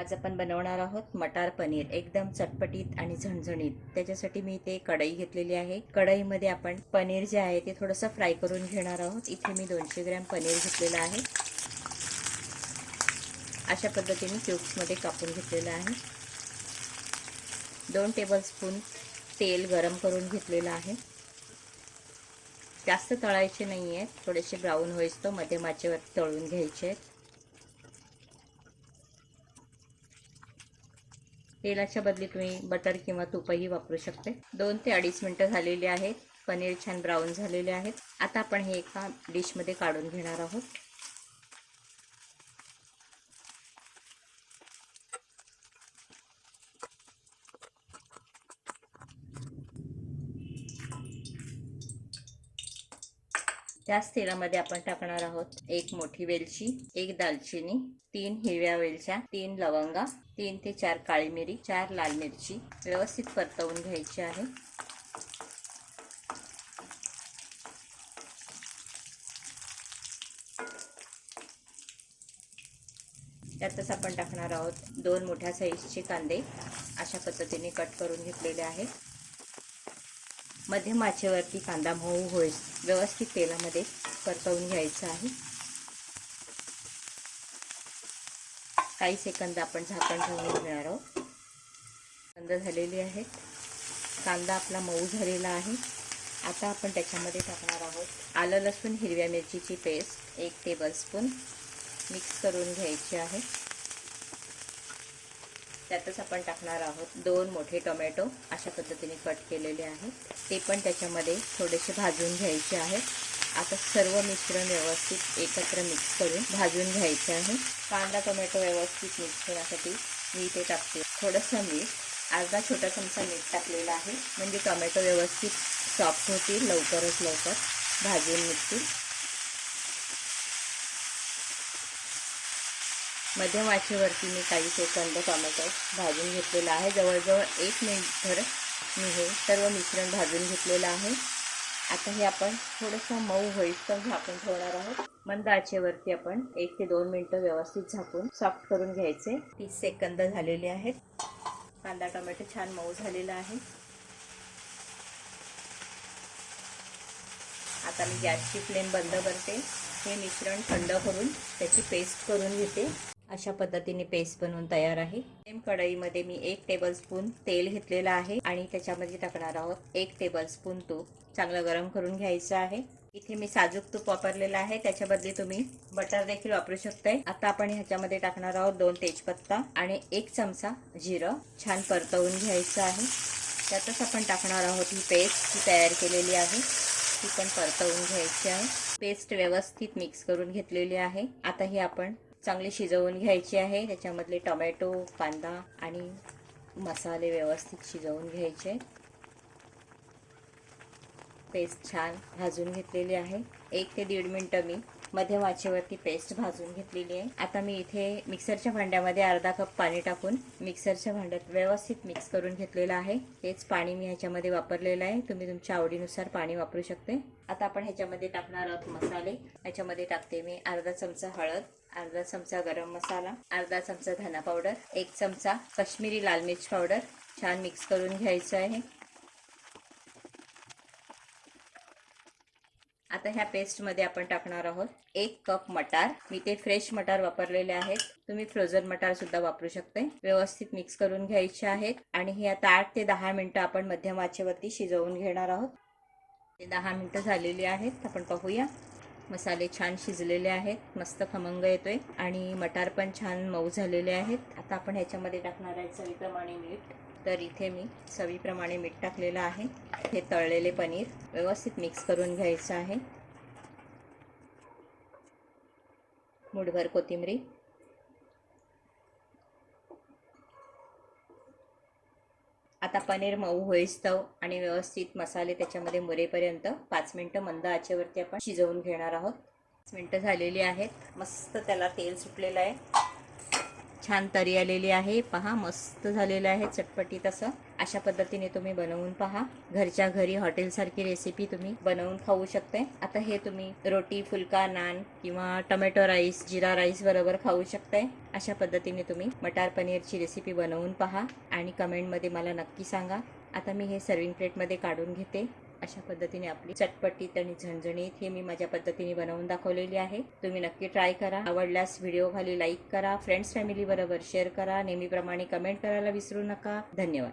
आज आपण बनवणार आहोत मटार पनीर, एकदम चटपटीत आणि झणझणीत। त्याच्यासाठी मी इथे कढई घेतलेली आहे। कढईमध्ये आपण पनीर जे आहे ते थोडंसं फ्राय करून घेणार आहोत। इथे मी 200 ग्रॅम पनीर घेतलेलं आहे। अशा पद्धतीने क्यूब्स मध्ये कापून घेतलेलं आहे। 2 टेबलस्पून तेल गरम करून घेतलेलं आहे। जास्त तळायचे नाहीये, थोडेसे ब्राऊन होईस्तो मध्यम आचेवर तळून घ्यायचे। तेलाच्या बदली तुम्ही बटर किंवा तूपही वापरू शकते। 2 ते 2.5 मिनिटं झालेली आहेत। पनीर छान ब्राऊन झालेले आहेत। आता आपण हे एका डिश मध्ये काढून घेणार आहोत। त्याच तेलामध्ये आपण टाकणार आहोत 1 मोठी वेलची, 1 दालचिनी, 3 हिरव्या वेलच्या, 3 लवंगा, 3 ते 4 काळी मिरी, 4 लाल मिरची व्यवस्थित परतवून घ्यायची आहे। त्यातच आपण टाकणार आहोत 2 मोठ्या साईजचे कांदे, अशा पद्धतीने कट करून घेतलेले आहेत। मध्यम आचेवरती कांदा मऊ होईल व्यवस्थित तेलामध्ये परतवून घ्यायचा आहे। काही सेकंद आपण झाकण ठेवून घेणार आहोत। बंद झालेली आहे। कांदा आपला मऊ झालेला आहे। आता आपण त्याच्यामध्ये टाकणार आहोत आलं लसूण हिरव्या मिरचीची पेस्ट 1 टेबलस्पून मिक्स करून घ्यायची आहे। त्यातच आपण टाकणार आहोत 2 मोठे टोमॅटो अशा पद्धतीने कट केलेले आहेत। ते पण त्याच्यामध्ये थोडेसे भाजून घ्यायचे आहेत। आता सर्व मिश्रण व्यवस्थित एकत्र मिक्स करून भाजून घ्यायचे आहे। कांदा टोमॅटो व्यवस्थित मिक्स होण्यासाठी मी इथे टाकते थोडंसं मीठ, अर्धा छोटा चमचा मीठ टाकलेला आहे, म्हणजे टोमॅटो व्यवस्थित सॉफ्ट होतील, लवकरच लवकर भाजून निघतील। मध्यम आचेवरती मी काही सेकंद टोमॅटो भाजून घेतलेला आहे। जवळजवळ 1 मिनिटभर मी हे सर्व मिश्रण भाजून घेतलेलं आहे। आता हे आपण थोडंसं मऊ होईस्तोवर झाकून ठेवणार आहोत। मंद आचेवरती आपण 1 ते 2 मिनिटं व्यवस्थित झाकून सॉफ्ट करून घ्यायचे। 30 सेकंद झालेले आहेत। कांदा टोमॅटो छान मऊ झालेला आहे। आता मी गॅसची फ्लेम बंद करते। हे मिश्रण थंड करून त्याची पेस्ट करून घेते। अशा पद्धतीने पेस्ट बनवून तयार आहे। सेम कढईमध्ये मी 1 टेबलस्पून तेल घेतलेलं आहे आणि त्याच्यामध्ये टाकणार आहोत 1 टेबलस्पून तूप। चांगलं गरम करून घ्यायचं आहे। इथे मी साजूक तूप वापरलेलं आहे, त्याच्या बदली तुम्ही बटर देखील वापरू शकताय। आता आपण ह्याच्यामध्ये टाकणार आहोत 2 तेजपत्ता आणि 1 चमचा जिरं छान परतवून घ्यायचं आहे। त्यातच आपण टाकणार आहोत ही पेस्ट जी तयार केलेली आहे, ती पण परतवून घ्यायची आहे। पेस्ट व्यवस्थित मिक्स करून घेतलेली आहे। आता ही आपण चांगली शिजवून घ्यायची आहे। त्याच्यामधले टोमॅटो, कांदा आणि मसाले व्यवस्थित शिजवून घ्यायचे। पेस्ट छान भाजून घेतलेली आहे। 1 ते 1.5 मिनिटं मी मध्यम आचेवरती पेस्ट भाजून घेतलेली आहे। आता मी इथे मिक्सरच्या भांड्यामध्ये अर्धा कप पाणी टाकून मिक्सरच्या भांड्यात व्यवस्थित मिक्स करून घेतलेलं आहे। तेच पाणी मी ह्याच्यामध्ये वापरलेलं आहे, तुम्ही तुमच्या आवडीनुसार पाणी वापरू शकते। आता आपण ह्याच्यामध्ये टाकणार आहोत मसाले। ह्याच्यामध्ये टाकते मी अर्धा चमचा हळद, अर्धा चमचा गरम मसाला, अर्धा चमचा धना पावडर, 1 चमचा काश्मीरी लाल मिर्च पावडर छान मिक्स करून घ्यायचं आहे। आता ह्या पेस्ट मध्ये आपण टाकणार आहोत 1 कप मटार। मी ते फ्रेश मटार वापरलेले आहेत, तुम्ही फ्रोझन मटार सुद्धा वापरू शकते। व्यवस्थित मिक्स करून घ्यायचे आहेत आणि हे आता 8 ते 10 मिनिटं आपण मध्यम आचेवरती शिजवून घेणार आहोत। 10 मिनिटं झालेली आहेत। आपण पाहूया, मसाले छान शिजलेले आहेत, मस्त खमंग येतोय आणि मटार पण छान मऊ झालेले आहेत। आता आपण ह्याच्यामध्ये टाकणार आहे चवीप्रमाणे मीठ। तर इथे मी चवीप्रमाणे मीठ टाकलेलं आहे। हे तळलेले पनीर व्यवस्थित मिक्स करून घ्यायचं आहे। मुठभर कोथिंबीर, आता पनीर मऊ होईस्तव आणि व्यवस्थित मसाले त्याच्यामध्ये मुरेपर्यंत 5 मिनिटं मंद आचेवरती आपण शिजवून घेणार आहोत। 5 मिनिटं झालेली आहेत। मस्त त्याला तेल सुटलेलं आहे, छान तरी आलेली आहे पहा, मस्त झालेलं आहे चटपटीत असं. अशा पद्धतीने तुम्ही बनवून पहा. घरच्या घरी हॉटेलसारखी रेसिपी तुम्ही बनवून खाऊ शकते. आता हे तुम्ही रोटी, फुलका, नान किंवा टोमॅटो राईस, जिरा राईस बरोबर खाऊ शकते. अशा पद्धतीने तुम्ही मटार पनीरची रेसिपी बनवून पहा आणि कमेंटमध्ये मला नक्की सांगा. आता मी हे सर्विंग प्लेटमध्ये काढून घेते. अशा पद्धतीने आपली चटपटीत आणि झणझणीत हे मी माझ्या पद्धतीने बनवून दाखवलेली आहे. तुम्ही नक्की ट्राय करा. आवडल्यास व्हिडिओ खाली लाईक करा, फ्रेंड्स फॅमिली बरोबर शेअर करा. नेहमीप्रमाणे कमेंट करायला विसरू नका. धन्यवाद.